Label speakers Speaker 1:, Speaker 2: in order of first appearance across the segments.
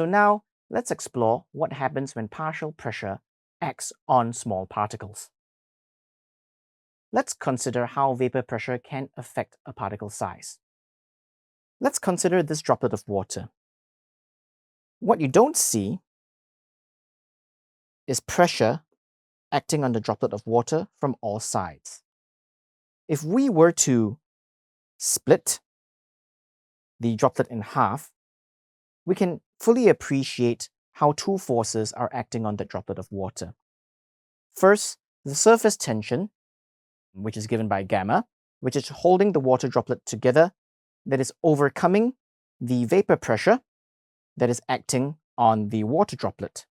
Speaker 1: So now let's explore what happens when partial pressure acts on small particles. Let's consider how vapor pressure can affect a particle size. Let's consider this droplet of water. What you don't see is pressure acting on the droplet of water from all sides. If we were to split the droplet in half, we can fully appreciate how two forces are acting on the droplet of water. First, the surface tension, which is given by gamma, which is holding the water droplet together, that is overcoming the vapor pressure that is acting on the water droplet.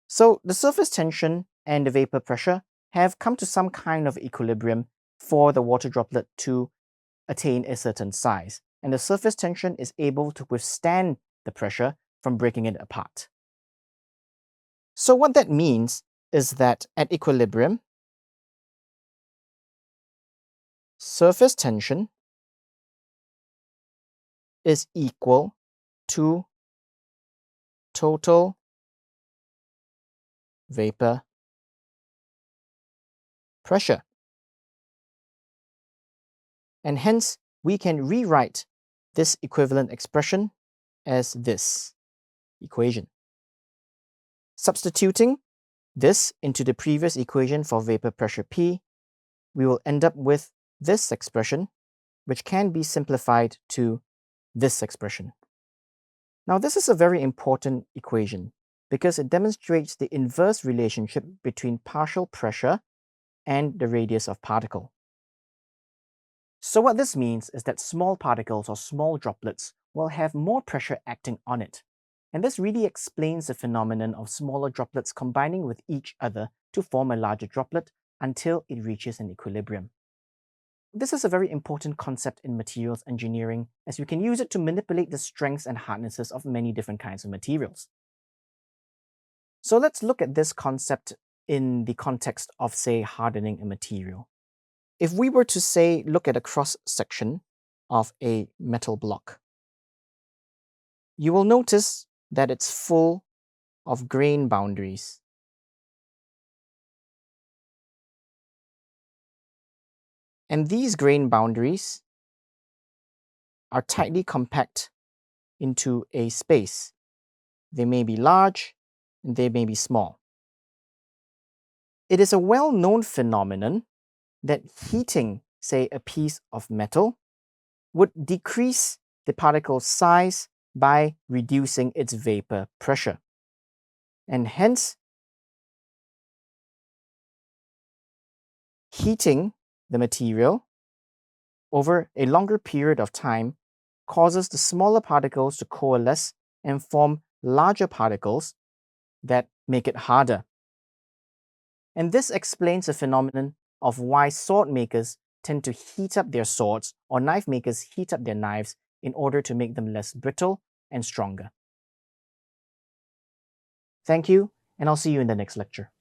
Speaker 1: So the surface tension and the vapor pressure have come to some kind of equilibrium for the water droplet to attain a certain size, and the surface tension is able to withstand the pressure from breaking it apart. So what that means is that at equilibrium, surface tension is equal to total vapor pressure. And hence, we can rewrite this equivalent expression as this equation. Substituting this into the previous equation for vapor pressure P, we will end up with this expression, which can be simplified to this expression. Now, this is a very important equation because it demonstrates the inverse relationship between partial pressure and the radius of particle. So what this means is that small particles or small droplets will have more pressure acting on it. And this really explains the phenomenon of smaller droplets combining with each other to form a larger droplet until it reaches an equilibrium. This is a very important concept in materials engineering, as you can use it to manipulate the strengths and hardnesses of many different kinds of materials. So let's look at this concept in the context of, say, hardening a material. If we were to, say, look at a cross-section of a metal block, you will notice that it's full of grain boundaries. And these grain boundaries are tightly compact into a space. They may be large and they may be small. It is a well-known phenomenon that heating, say, a piece of metal would decrease the particle's size by reducing its vapor pressure. And hence, heating the material over a longer period of time causes the smaller particles to coalesce and form larger particles that make it harder. And this explains the phenomenon of why sword makers tend to heat up their swords, or knife makers heat up their knives in order to make them less brittle and stronger. Thank you, and I'll see you in the next lecture.